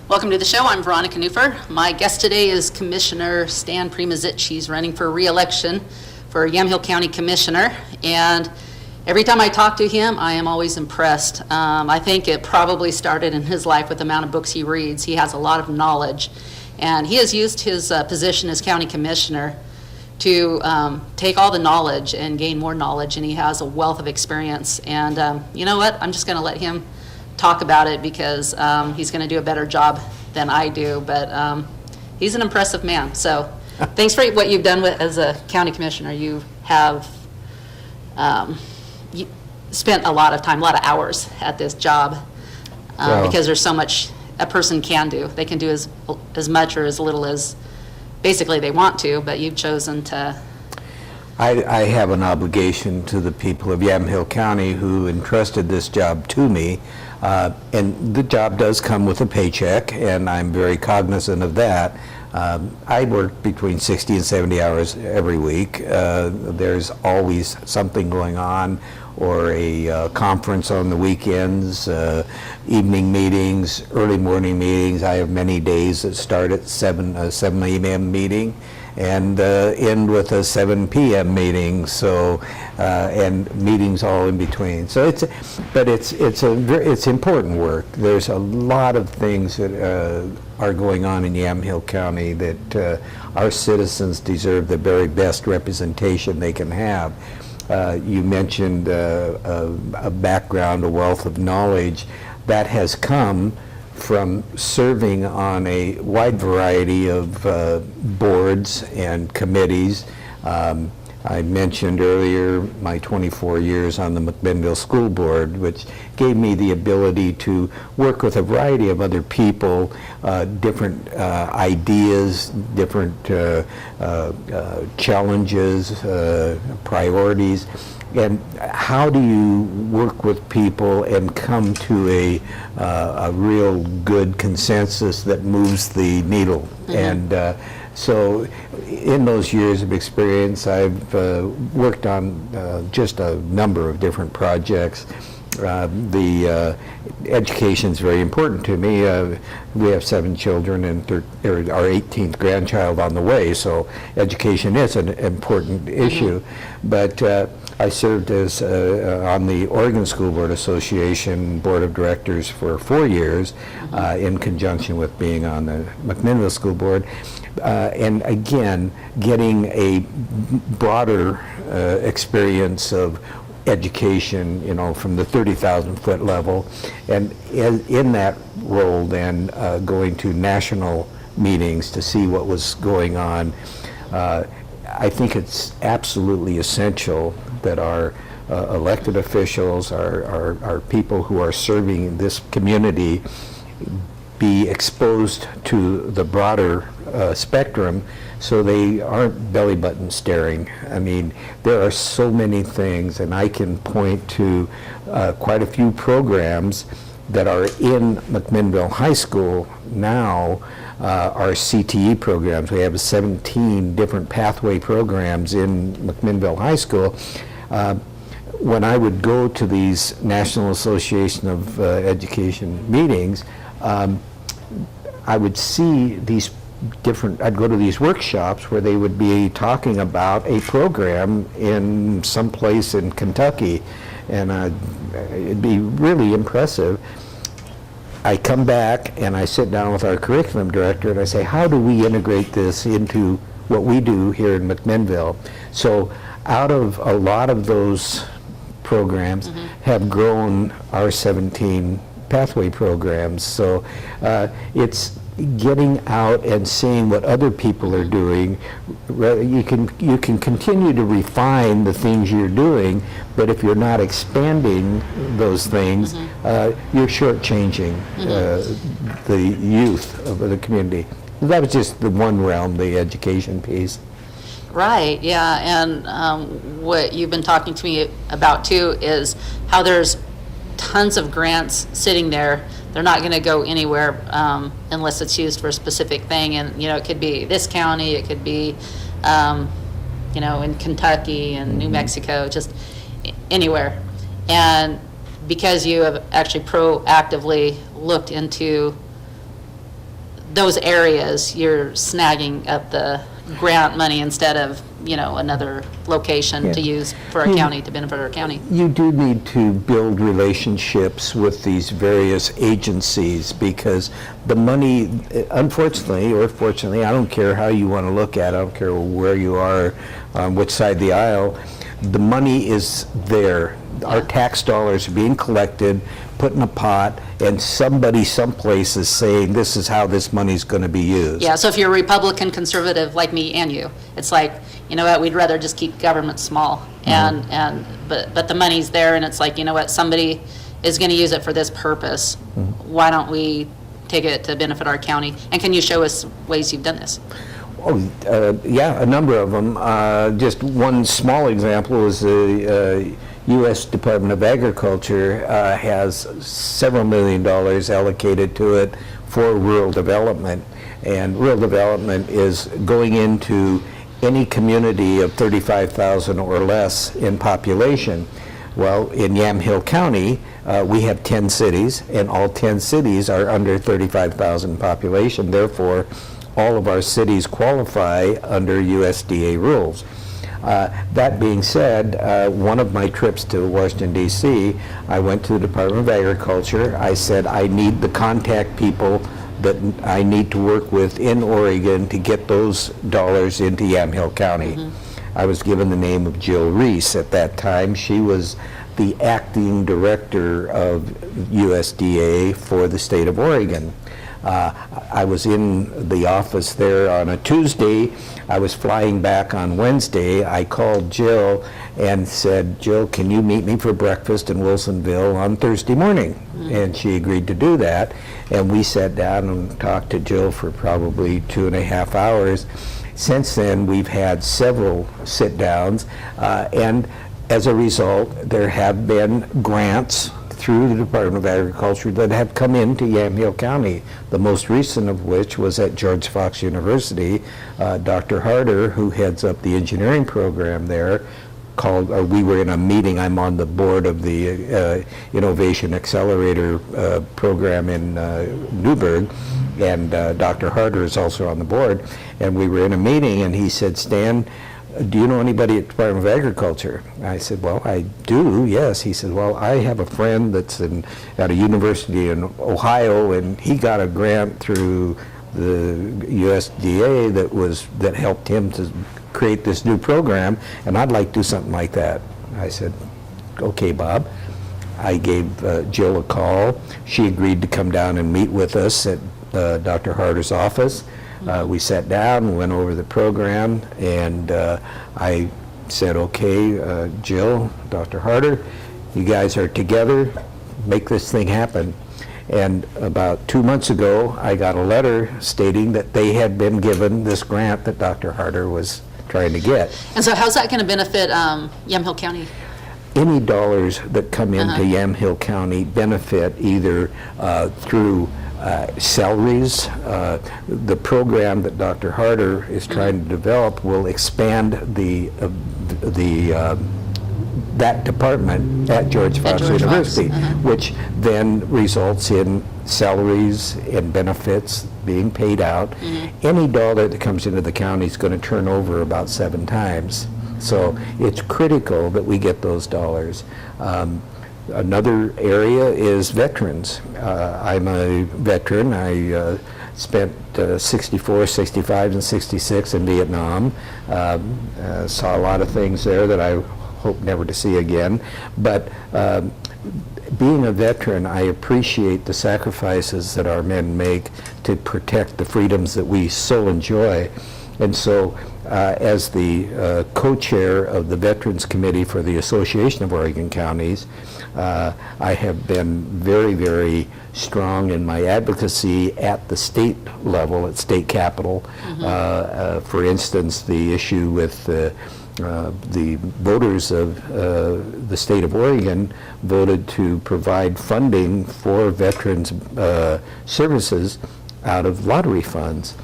Welcome to the show. I'm Veronica Newfer. My guest today is Commissioner Stan Primozich. He's running for re-election for Yamhill County Commissioner, and every time I talk to him, I am always impressed. I think it probably started in his life with the amount of books he reads. He has a lot of knowledge, and he has used his position as county commissioner to take all the knowledge and gain more knowledge, and he has a wealth of experience. And you know what? I'm just going to let him talk about it because he's going to do a better job than I do, but he's an impressive man. So thanks for what you've done as a county commissioner. You have spent a lot of time, a lot of hours at this job because there's so much a person can do. They can do as much or as little as basically they want to, but you've chosen to. I have an obligation to the people of Yamhill County who entrusted this job to me, and the job does come with a paycheck, and I'm very cognizant of that. I work between 60 and 70 hours every week. There's always something going on, or a conference on the weekends, evening meetings, early morning meetings. I have many days that start at 7 a.m. meeting and end with a 7 p.m. meeting. So, and meetings all in between. So it's important work. There's a lot of things that are going on in Yamhill County that our citizens deserve the very best representation they can have. You mentioned a background, a wealth of knowledge that has come from serving on a wide variety of boards and committees. I mentioned earlier my 24 years on the McMinnville School Board, which gave me the ability to work with a variety of other people, different ideas, different challenges, priorities. And how do you work with people and come to a real good consensus that moves the needle? Mm-hmm. And so in those years of experience, I've worked on just a number of different projects. The education is very important to me. We have 7 children and our 18th grandchild on the way, so education is an important issue. Mm-hmm. But I served as on the Oregon School Board Association Board of Directors for 4 years, in conjunction with being on the McMinnville School Board. And again, getting a broader experience of education, you know, from the 30,000-foot level, and in that role then going to national meetings to see what was going on. I think it's absolutely essential that our elected officials, our people who are serving this community, be exposed to the broader spectrum so they aren't belly button staring. I mean, there are so many things, and I can point to quite a few programs that are in McMinnville High School now, are CTE programs. We have 17 different pathway programs in McMinnville High School. When I would go to these National Association of Education meetings, I would see these I'd go to these workshops where they would be talking about a program in some place in Kentucky, and it'd be really impressive. I come back and I sit down with our curriculum director and I say, how do we integrate this into what we do here in McMinnville? So out of a lot of those programs have grown our 17 pathway programs. So it's getting out and seeing what other people are doing. You can continue to refine the things you're doing, but if you're not expanding those things, you're shortchanging the youth of the community. That was just the one realm, the education piece. Right, yeah, and what you've been talking to me about too is how there's tons of grants sitting there. They're not going to go anywhere unless it's used for a specific thing. And, you know, it could be this county, it could be, you know, in Kentucky and New Mexico, just anywhere. And because you have actually proactively looked into those areas, you're snagging up the grant money instead of, another location to use for a county, to benefit our county. You do need to build relationships with these various agencies, because the money, unfortunately or fortunately, I don't care how you want to look at it, I don't care where you are, on which side of the aisle, the money is there. Our tax dollars are being collected, put in a pot, and somebody someplace is saying this is how this money's going to be used. Yeah, so if you're a Republican conservative like me and you, it's like, you know what, we'd rather just keep government small. But the money's there, and it's like, you know what, somebody is going to use it for this purpose. Why don't we take it to benefit our county? And can you show us ways you've done this? Oh, yeah, a number of them. Just one small example is the U.S. Department of Agriculture has several $1 million allocated to it for rural development. And rural development is going into any community of 35,000 or less in population. Well, in Yamhill County, we have 10 cities, and all 10 cities are under 35,000 population. Therefore, all of our cities qualify under USDA rules. That being said, one of my trips to Washington, D.C., I went to the Department of Agriculture. I said, I need the contact people that I need to work with in Oregon to get those dollars into Yamhill County. I was given the name of Jill Reese at that time. She was the acting director of USDA for the state of Oregon. I was in the office there on a Tuesday. I was flying back on Wednesday. I called Jill and said, Jill, can you meet me for breakfast in Wilsonville on Thursday morning? And she agreed to do that. And we sat down and talked to Jill for probably 2.5 hours. Since then, we've had several sit-downs. And as a result, there have been grants through the Department of Agriculture that have come into Yamhill County, the most recent of which was at George Fox University. Dr. Harder, who heads up the engineering program there, we were in a meeting. I'm on the board of the Innovation Accelerator program in Newburgh, and Dr. Harder is also on the board. And we were in a meeting, and he said, Stan, do you know anybody at the Department of Agriculture? I said, well, I do, yes. He said, well, I have a friend that's at a university in Ohio, and he got a grant through the USDA that helped him to create this new program, and I'd like to do something like that. I said, okay, Bob. I gave Jill a call. She agreed to come down and meet with us at Dr. Harder's office. We sat down, went over the program, and I said, okay, Jill, Dr. Harder, you guys are together, make this thing happen. And about 2 months ago, I got a letter stating that they had been given this grant that Dr. Harder was trying to get. And so how's that going to benefit Yamhill County? Any dollars that come into Yamhill County benefit either through salaries. The program that Dr. Harder is trying to develop will expand that department at George Fox University, which then results in salaries and benefits being paid out. Any dollar that comes into the county is going to turn over about 7 times. So it's critical that we get those dollars. Another area is veterans. I'm a veteran. I spent 64, 65, and 66 in Vietnam. Saw a lot of things there that I hope never to see again. But being a veteran, I appreciate the sacrifices that our men make to protect the freedoms that we so enjoy. And so, as the co-chair of the Veterans Committee for the Association of Oregon Counties, I have been very, very strong in my advocacy at the state level, at state capitol. For instance, the issue with the voters of the state of Oregon voted to provide funding for veterans services out of lottery funds.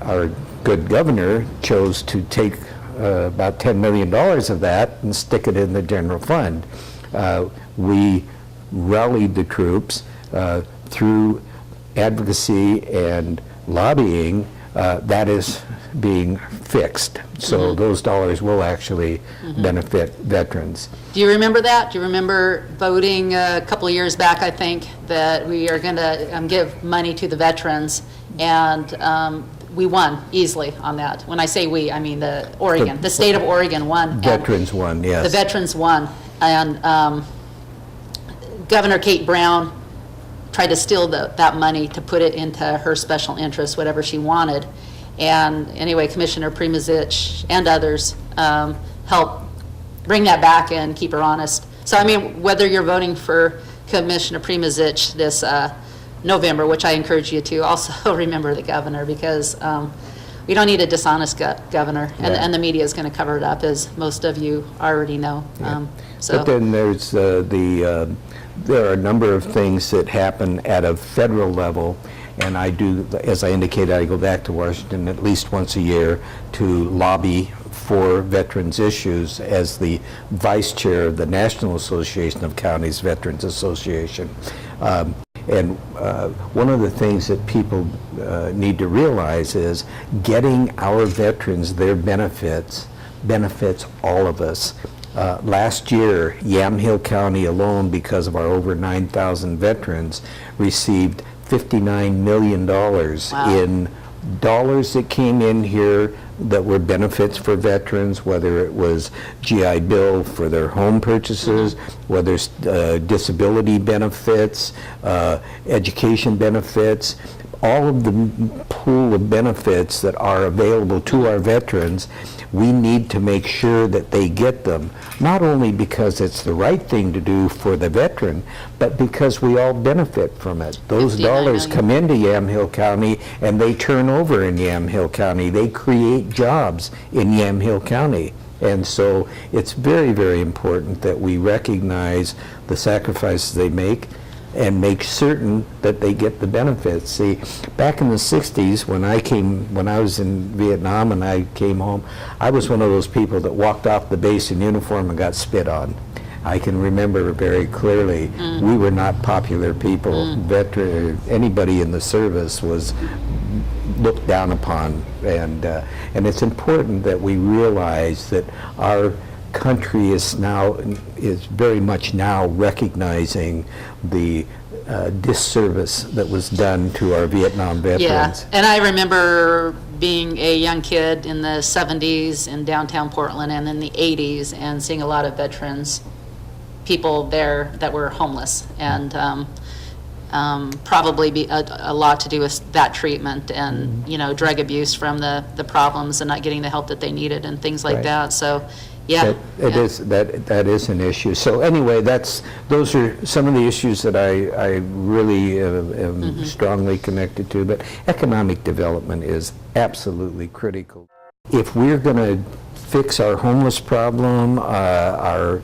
Our good governor chose to take about $10 million of that and stick it in the general fund. We rallied the troops through advocacy and lobbying, that is being fixed. So those dollars will actually benefit veterans. Do you remember that? Do you remember voting a couple of years back, I think, that we are going to give money to the veterans, and we won easily on that. When I say we, I mean the state of Oregon won. Veterans won, yes. The veterans won, and Governor Kate Brown tried to steal that money to put it into her special interest, whatever she wanted. And anyway, Commissioner Primozich and others helped bring that back and keep her honest. So I mean, whether you're voting for Commissioner Primozich this November, which I encourage you to, also remember the governor, because we don't need a dishonest governor, and the media is going to cover it up, as most of you already know. But then there's there are a number of things that happen at a federal level. And I do, as I indicated, I go back to Washington at least once a year to lobby for veterans issues as the vice chair of the National Association of Counties Veterans Association. And one of the things that people need to realize is getting our veterans their benefits all of us. Last year, Yamhill County alone, because of our over 9,000 veterans, received $59 million in dollars that came in here that were benefits for veterans, whether it was GI Bill for their home purchases, whether it's disability benefits, education benefits, all of the pool of benefits that are available to our veterans. We need to make sure that they get them, not only because it's the right thing to do for the veteran, but because we all benefit from it. Those dollars come into Yamhill County and they turn over in Yamhill County. They create jobs in Yamhill County. And so it's very, very important that we recognize the sacrifices they make and make certain that they get the benefits. See, back in the 60s, when I was in Vietnam and I came home, I was one of those people that walked off the base in uniform and got spit on. I can remember very clearly. We were not popular people. Anybody in the service was looked down upon, and it's important that we realize that our country is very much now recognizing the disservice that was done to our Vietnam veterans. Yeah, and I remember being a young kid in the 70s in downtown Portland and in the 80s and seeing a lot of veterans, people there that were homeless, and probably be a lot to do with that treatment and drug abuse from the problems and not getting the help that they needed and things like that. So yeah, that is an issue. So anyway, those are some of the issues that I really am strongly connected to. But economic development is absolutely critical. If we're going to fix our homeless problem, our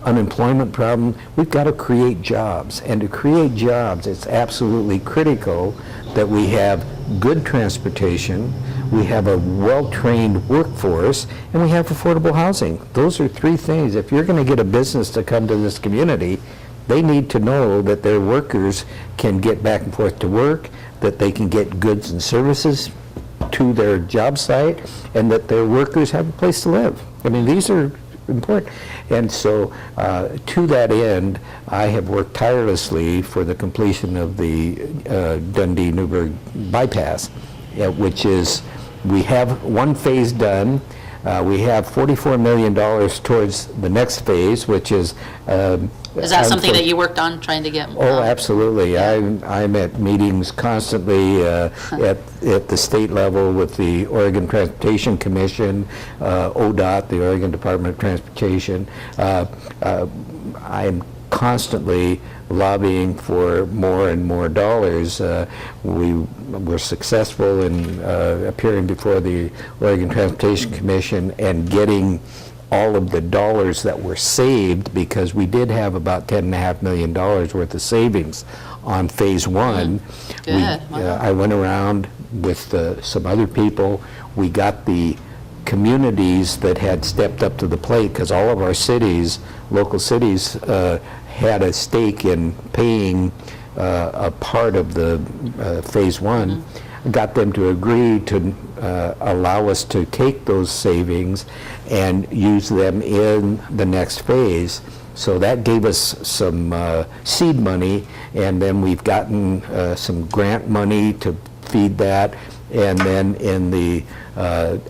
unemployment problem, we've got to create jobs. And to create jobs, it's absolutely critical that we have good transportation, we have a well-trained workforce, and we have affordable housing. Those are three things. If you're going to get a business to come to this community, they need to know that their workers can get back and forth to work, that they can get goods and services to their job site, and that their workers have a place to live. I mean, these are important. And so to that end, I have worked tirelessly for the completion of the Dundee-Newburgh bypass, which is, we have one phase done. We have $44 million towards the next phase, which is... is that something that you worked on, trying to get? Oh, absolutely. Yeah. I'm at meetings constantly at the state level with the Oregon Transportation Commission, ODOT, the Oregon Department of Transportation. I'm constantly lobbying for more and more dollars. We were successful in appearing before the Oregon Transportation Commission and getting all of the dollars that were saved, because we did have about $10.5 million worth of savings on phase one. Good. I went around with some other people. We got the communities that had stepped up to the plate, because all of our cities, local cities, had a stake in paying a part of the phase one, got them to agree to allow us to take those savings and use them in the next phase. So that gave us some seed money, and then we've gotten some grant money to feed that. And then in the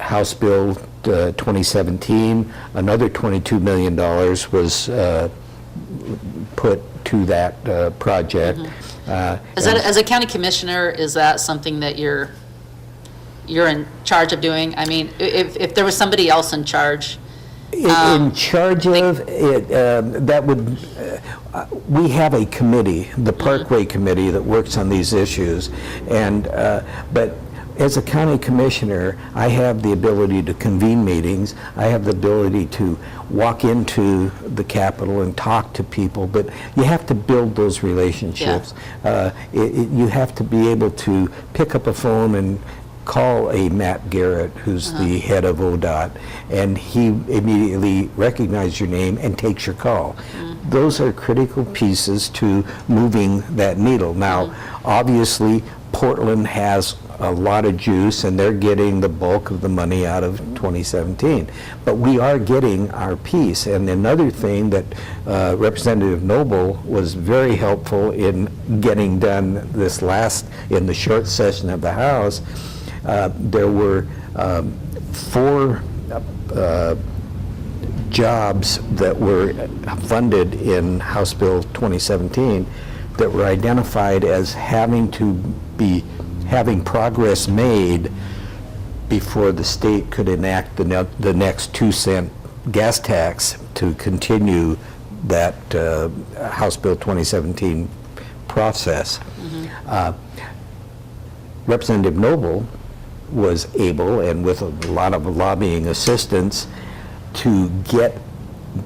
House Bill 2017, another $22 million was put to that project. As a county commissioner, is that something that you're in charge of doing? I mean, if there was somebody else in charge. In charge of it, that would, we have a committee, the Parkway Committee, that works on these issues. And, but as a county commissioner, I have the ability to convene meetings. I have the ability to walk into the Capitol and talk to people, but you have to build those relationships. You have to be able to pick up a phone and call a Matt Garrett, who's the head of ODOT, and he immediately recognizes your name and takes your call. Those are critical pieces to moving that needle. Now, obviously, Portland has a lot of juice, and they're getting the bulk of the money out of 2017. But we are getting our piece. And another thing that Representative Noble was very helpful in getting done this in the short session of the House. There were 4 jobs that were funded in House Bill 2017 that were identified as having progress made before the state could enact the next 2-cent gas tax to continue that House Bill 2017 process. Representative Noble was able, and with a lot of lobbying assistance, to get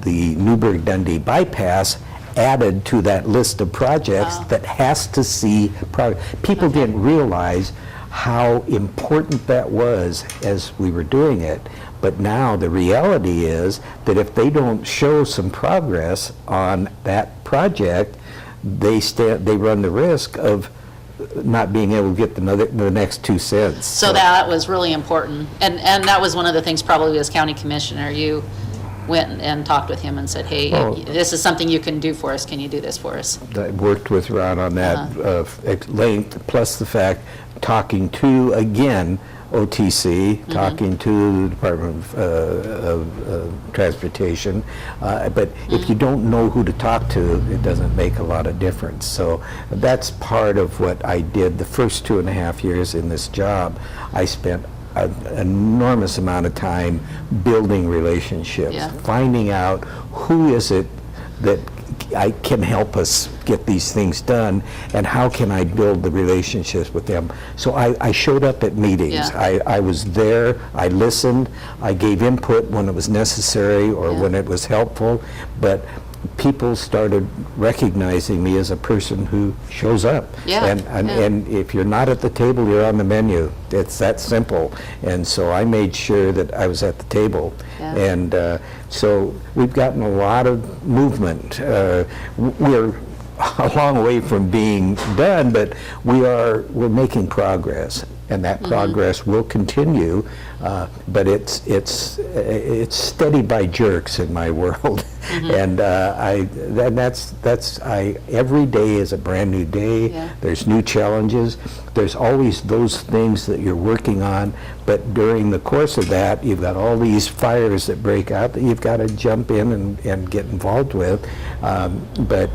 the Newburgh-Dundee bypass added to that list of projects that has to see progress. People didn't realize how important that was as we were doing it, but now the reality is that if they don't show some progress on that project, they run the risk of not being able to get the next 2 cents. So that was really important, and that was one of the things probably as county commissioner, you went and talked with him and said, hey, this is something you can do for us, can you do this for us? I worked with Ron on that at length, plus the fact, talking to, again, OTC, talking to the Department of Transportation, but if you don't know who to talk to, it doesn't make a lot of difference. So that's part of what I did the first 2.5 years in this job. I spent an enormous amount of time building relationships, finding out who is it that I can help us get these things done, and how can I build the relationships with them. So I showed up at meetings. I was there, I listened, I gave input when it was necessary or when it was helpful, but people started recognizing me as a person who shows up. And if you're not at the table, you're on the menu. It's that simple. And so I made sure that I was at the table. And so we've gotten a lot of movement. We're a long way from being done, but we're making progress, and that progress will continue. But it's steady by jerks in my world, and every day is a brand new day. There's new challenges. There's always those things that you're working on, but during the course of that, you've got all these fires that break out that you've got to jump in and get involved with. But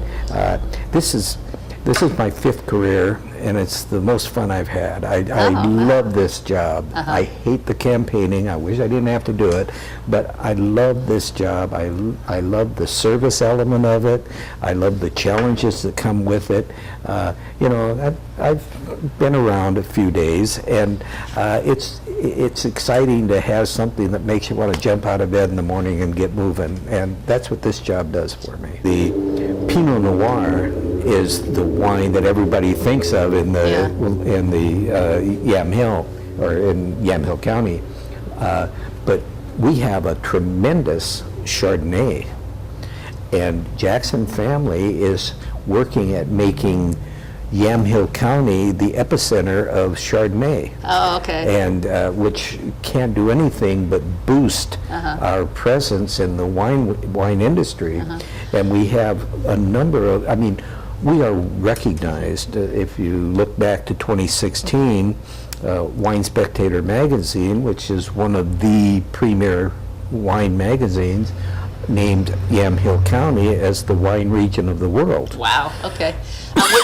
this is my 5th career, and it's the most fun I've had. I love this job. I hate the campaigning. I wish I didn't have to do it, but I love this job. I love the service element of it. I love the challenges that come with it. I've been around a few days, and it's exciting to have something that makes you want to jump out of bed in the morning and get moving, and that's what this job does for me. The Pinot Noir is the wine that everybody thinks of in the Yamhill, or in Yamhill County, but we have a tremendous Chardonnay, and Jackson family is working at making Yamhill County the epicenter of Chardonnay. Oh, okay. And which can't do anything but boost our presence in the wine industry. And we have a number of, I mean, we are recognized, if you look back to 2016, Wine Spectator magazine, which is one of the premier wine magazines, named Yamhill County as the wine region of the world. Wow, okay.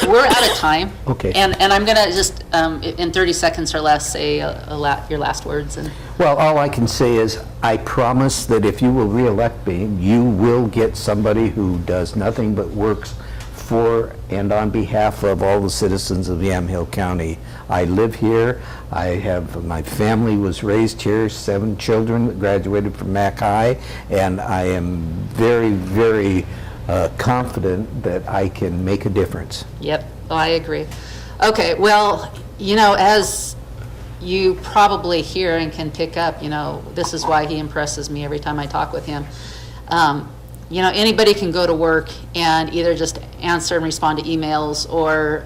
We're out of time. Okay. And I'm going to just, in 30 seconds or less, say your last words. And Well, all I can say is I promise that if you will re-elect me, you will get somebody who does nothing but works for and on behalf of all the citizens of Yamhill County. I live here. My family was raised here, 7 children that graduated from Mac High, and I am very, very confident that I can make a difference. Yep, oh, I agree. Okay, well, you know, as you probably hear and can pick up, you know, this is why he impresses me every time I talk with him. You know, anybody can go to work and either just answer and respond to emails or,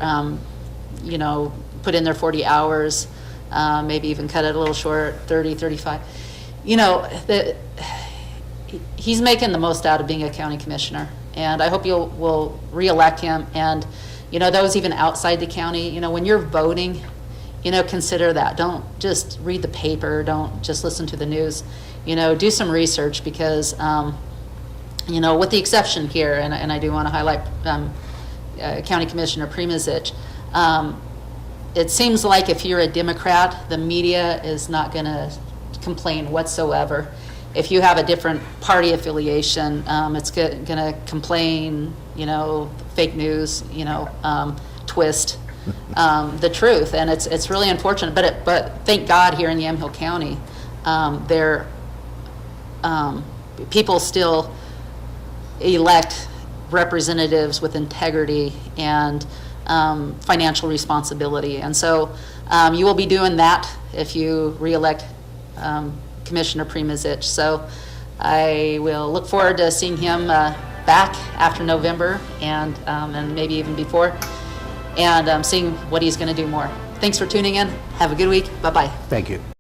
you know, put in their 40 hours, maybe even cut it a little short, 30, 35. You know, he's making the most out of being a county commissioner. And I hope you will re-elect him. And, you know, those even outside the county, you know, when you're voting, you know, consider that. Don't just read the paper. Don't just listen to the news. You know, do some research because, you know, with the exception here, and I do want to highlight County Commissioner Primozich, it seems like if you're a Democrat, the media is not going to complain whatsoever. If you have a different party affiliation, it's going to complain, you know, fake news, you know, twist the truth, and it's really unfortunate. But thank God here in Yamhill County, people still elect representatives with integrity and financial responsibility. And so you will be doing that if you re-elect Commissioner Primozich. So I will look forward to seeing him back after November and maybe even before, and seeing what he's going to do more. Thanks for tuning in. Have a good week. Bye-bye. Thank you.